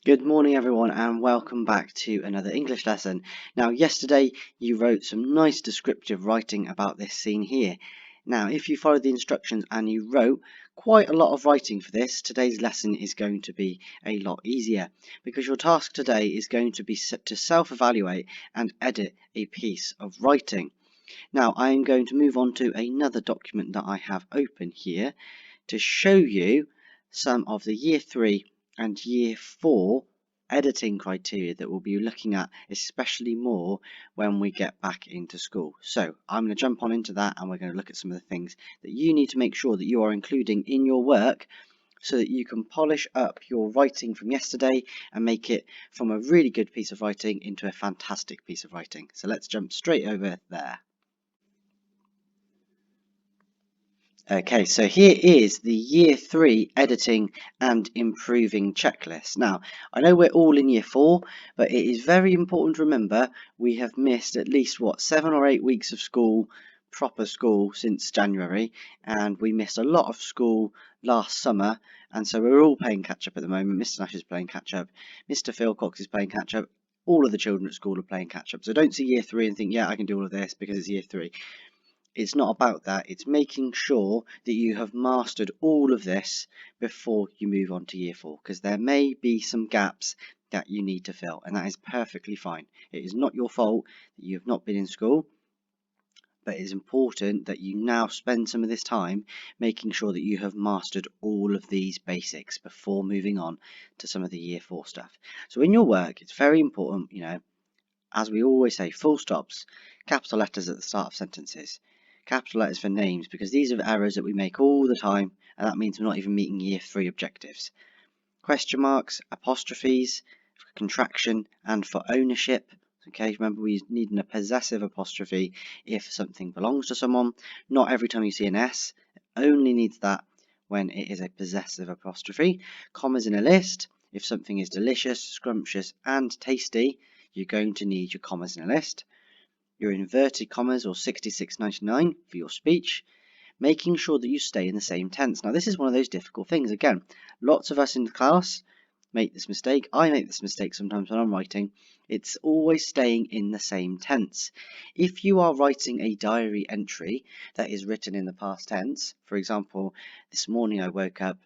Good morning everyone and welcome back to another English lesson. Now yesterday you wrote some nice descriptive writing about this scene here. Now if you followed the instructions and you wrote quite a lot of writing for this, today's lesson is going to be a lot easier because your task today is going to be to self-evaluate and edit a piece of writing. Now I am going to move on to another document that I have open here to show you some of the Year 3 and Year 4 editing criteria that we'll be looking at especially more when we get back into school. So I'm going to jump on into that and we're going to look at some of the things that you need to make sure that you are including in your work so that you can polish up your writing from yesterday and make it from a really good piece of writing into a fantastic piece of writing. So let's jump straight over there. Okay, so here is the Year 3 Editing and Improving Checklist. Now, I know we're all in Year 4, but it is very important to remember we have missed at least, 7 or 8 weeks of school, proper school, since January, and we missed a lot of school last summer, and so we're all playing catch-up at the moment. Mr. Nash is playing catch-up, Mr. Philcox is playing catch-up, all of the children at school are playing catch-up. So don't see Year 3 and think, yeah, I can do all of this because it's Year 3. It's not about that, it's making sure that you have mastered all of this before you move on to Year 4, because there may be some gaps that you need to fill, and that is perfectly fine. It is not your fault that you have not been in school, but it is important that you now spend some of this time making sure that you have mastered all of these basics before moving on to some of the Year 4 stuff. So in your work, it's very important, as we always say, full stops, capital letters at the start of sentences, capital letters for names, because these are errors that we make all the time, and that means we're not even meeting Year 3 objectives. Question marks, apostrophes, for contraction, and for ownership. Okay, remember we need a possessive apostrophe if something belongs to someone. Not every time you see an S, it only needs that when it is a possessive apostrophe. Commas in a list, if something is delicious, scrumptious, and tasty, you're going to need your commas in a list. Your inverted commas or 6699 for your speech, making sure that you stay in the same tense. Now this is one of those difficult things. Again, lots of us in the class make this mistake. I make this mistake sometimes when I'm writing. It's always staying in the same tense. If you are writing a diary entry that is written in the past tense, for example, this morning I woke up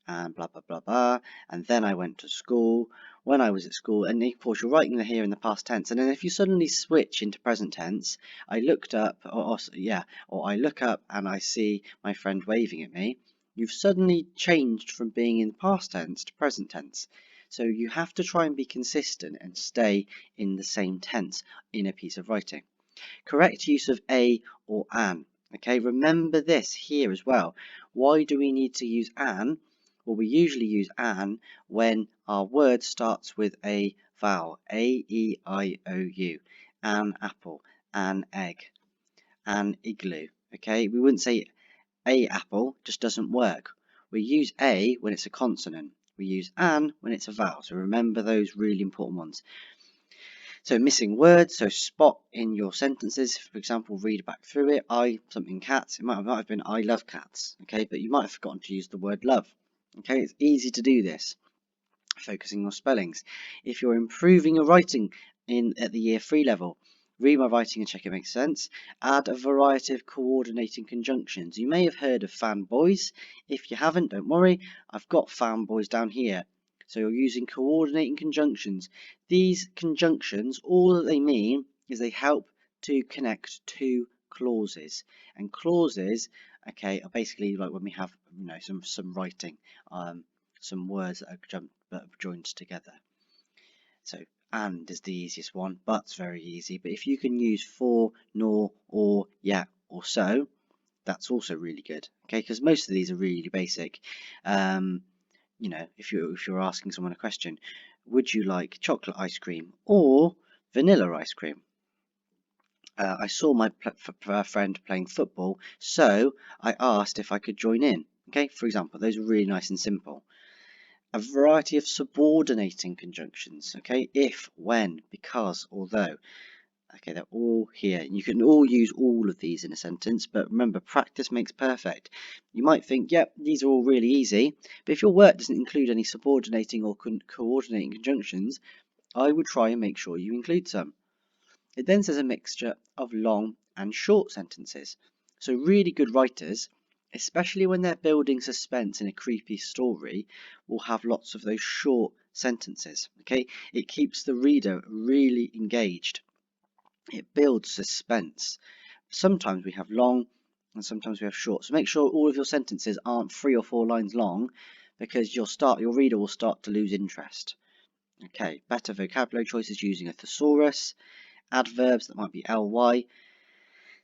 and blah blah blah blah, and then I went to school. When I was at school, and of course you're writing here in the past tense, and then if you suddenly switch into present tense, I looked up, or I look up and I see my friend waving at me, you've suddenly changed from being in past tense to present tense. So you have to try and be consistent and stay in the same tense in a piece of writing. Correct use of a or an. Okay, remember this here as well. Why do we need to use an? Well, we usually use an when our word starts with a vowel. A, E, I, O, U. An apple, an egg, an igloo. Okay, we wouldn't say a apple, just doesn't work. We use a when it's a consonant. We use an when it's a vowel. So remember those really important ones. So missing words, so spot in your sentences. For example, read back through it. Something cats. It might have been I love cats. Okay, but you might have forgotten to use the word love. Okay, it's easy to do this. Focusing on spellings. If you're improving your writing at the Year 3 level, read my writing and check it makes sense. Add a variety of coordinating conjunctions. You may have heard of fanboys. If you haven't, don't worry. I've got fanboys down here. So you're using coordinating conjunctions. These conjunctions, all that they mean is they help to connect two clauses. And clauses, okay, are basically like when we have, some writing, some words that are joined together. So and is the easiest one, but's very easy. But if you can use for, nor, or, yeah, or so, that's also really good. Okay, because most of these are really basic. If you're asking someone a question, would you like chocolate ice cream or vanilla ice cream? I saw my friend playing football, so I asked if I could join in. Okay, for example, those are really nice and simple. A variety of subordinating conjunctions. Okay, if, when, because, although. Okay, they're all here. You can all use all of these in a sentence, but remember, practice makes perfect. You might think, yep, these are all really easy, but if your work doesn't include any subordinating or coordinating conjunctions, I would try and make sure you include some. It then says a mixture of long and short sentences. So really good writers, especially when they're building suspense in a creepy story, will have lots of those short sentences. Okay, it keeps the reader really engaged. It builds suspense. Sometimes we have long and sometimes we have short. So make sure all of your sentences aren't 3 or 4 lines long, because your reader will start to lose interest. Okay, better vocabulary choices using a thesaurus. Adverbs that might be ly.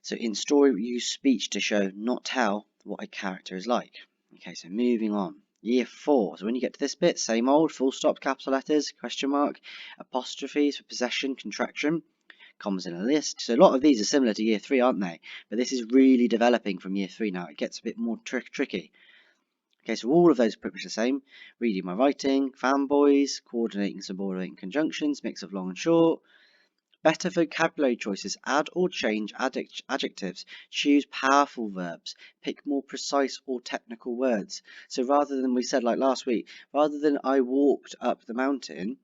So in story, we use speech to show, not tell, what a character is like. Okay, so moving on. Year 4. So when you get to this bit, same old, full stop, capital letters, question mark, apostrophes for possession, contraction, commas in a list. So a lot of these are similar to year 3, aren't they? But this is really developing from year 3 now. It gets a bit more tricky. Okay, so all of those are pretty much the same. Reading my writing, fanboys, coordinating subordinating conjunctions, mix of long and short. Better vocabulary choices. Add or change adjectives. Choose powerful verbs. Pick more precise or technical words. So rather than, we said like last week, rather than I walked up the mountain,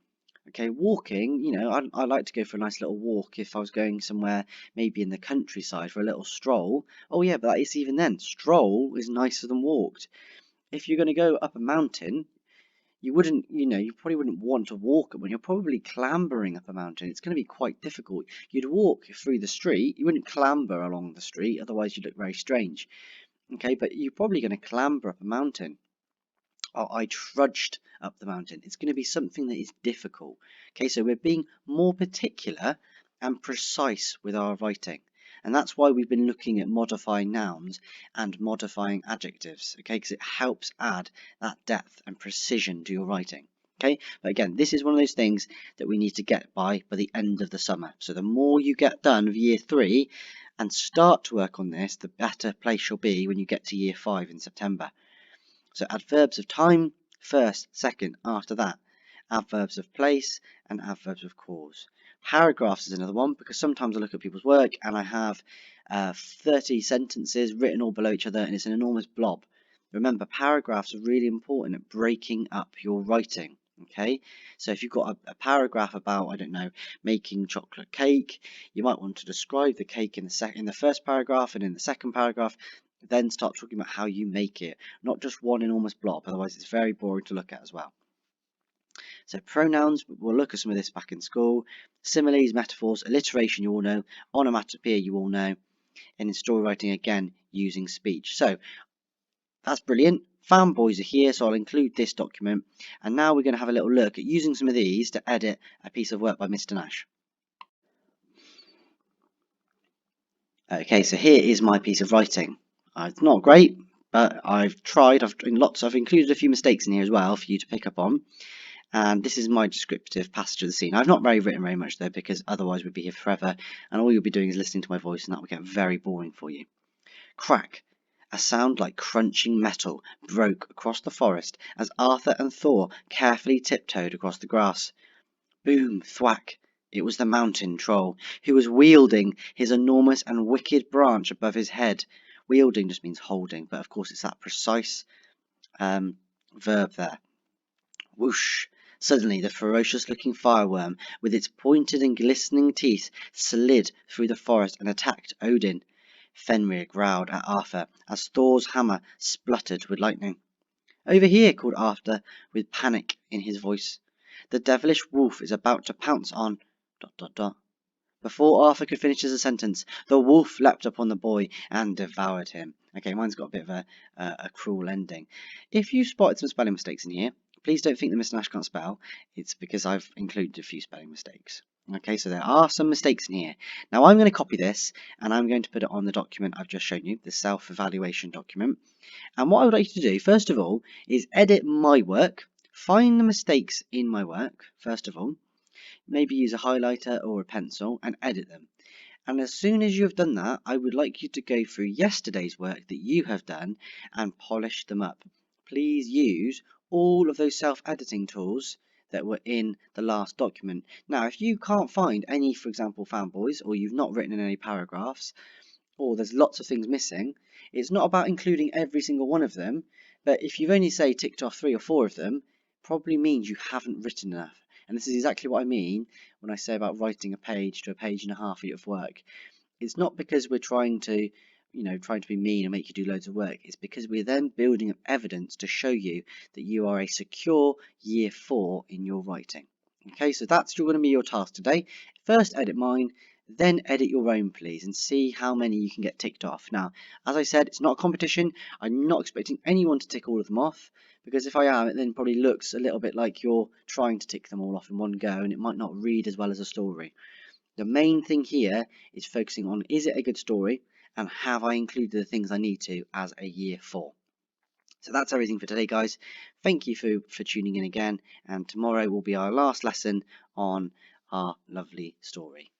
okay, walking, I like to go for a nice little walk if I was going somewhere, maybe in the countryside for a little stroll. Oh yeah, but that is, even then, stroll is nicer than walked. If you're going to go up a mountain, you wouldn't, you probably wouldn't want to walk when you're probably clambering up a mountain. It's going to be quite difficult. You'd walk through the street. You wouldn't clamber along the street, otherwise you'd look very strange. Okay, but you're probably going to clamber up a mountain. Oh, I trudged up the mountain. It's going to be something that is difficult. Okay, so we're being more particular and precise with our writing. And that's why we've been looking at modifying nouns and modifying adjectives, okay, because it helps add that depth and precision to your writing. Okay, but again, this is one of those things that we need to get by the end of the summer. So the more you get done of year 3 and start to work on this, the better place you'll be when you get to year 5 in September. So adverbs of time, first, second, after that. Adverbs of place and adverbs of cause. Paragraphs is another one, because sometimes I look at people's work and I have 30 sentences written all below each other and it's an enormous blob. Remember, paragraphs are really important at breaking up your writing. Okay, so if you've got a paragraph about, I don't know, making chocolate cake, you might want to describe the cake in the first paragraph, and in the second paragraph then start talking about how you make it, not just one enormous blob, otherwise it's very boring to look at as well. So pronouns, we'll look at some of this back in school. Similes, metaphors, alliteration you all know, onomatopoeia you all know, and in story writing again using speech. So that's brilliant. Fanboys are here, so I'll include this document. And now we're going to have a little look at using some of these to edit a piece of work by Mr. Nash. Okay, so here is my piece of writing. It's not great, but I've tried. I've included a few mistakes in here as well for you to pick up on. And this is my descriptive passage of the scene. I've not written very much though, because otherwise we'd be here forever, and all you'll be doing is listening to my voice, and that will get very boring for you. Crack. A sound like crunching metal broke across the forest as Arthur and Thor carefully tiptoed across the grass. Boom, thwack. It was the mountain troll, who was wielding his enormous and wicked branch above his head. Wielding just means holding, but of course it's that precise verb there. Whoosh! Suddenly the ferocious-looking fireworm, with its pointed and glistening teeth, slid through the forest and attacked Odin. Fenrir growled at Arthur as Thor's hammer spluttered with lightning. "Over here!" called Arthur, with panic in his voice. "The devilish wolf is about to pounce on... ... Before Arthur could finish his sentence, the wolf leapt upon the boy and devoured him. Okay, mine's got a bit of a cruel ending. If you spotted some spelling mistakes in here, please don't think that Mr. Nash can't spell. It's because I've included a few spelling mistakes. Okay, so there are some mistakes in here. Now I'm going to copy this and I'm going to put it on the document I've just shown you, the self-evaluation document. And what I would like you to do, first of all, is edit my work. Find the mistakes in my work, first of all. Maybe use a highlighter or a pencil and edit them. And as soon as you have done that, I would like you to go through yesterday's work that you have done and polish them up. Please use all of those self-editing tools that were in the last document. Now, if you can't find any, for example, fanboys, or you've not written in any paragraphs, or there's lots of things missing, it's not about including every single one of them, but if you've only, say, ticked off 3 or 4 of them, probably means you haven't written enough. And this is exactly what I mean when I say about writing a page to a page and a half of work. It's not because we're trying to be mean and make you do loads of work. It's because we're then building up evidence to show you that you are a secure year 4 in your writing. Okay, so that's going to be your task today. First edit mine, then edit your own, please, and see how many you can get ticked off. Now, as I said, it's not a competition. I'm not expecting anyone to tick all of them off, because if I am, it then probably looks a little bit like you're trying to tick them all off in one go, and it might not read as well as a story. The main thing here is focusing on, is it a good story, and have I included the things I need to as a year 4. So that's everything for today, guys. Thank you for tuning in again, and tomorrow will be our last lesson on our lovely story.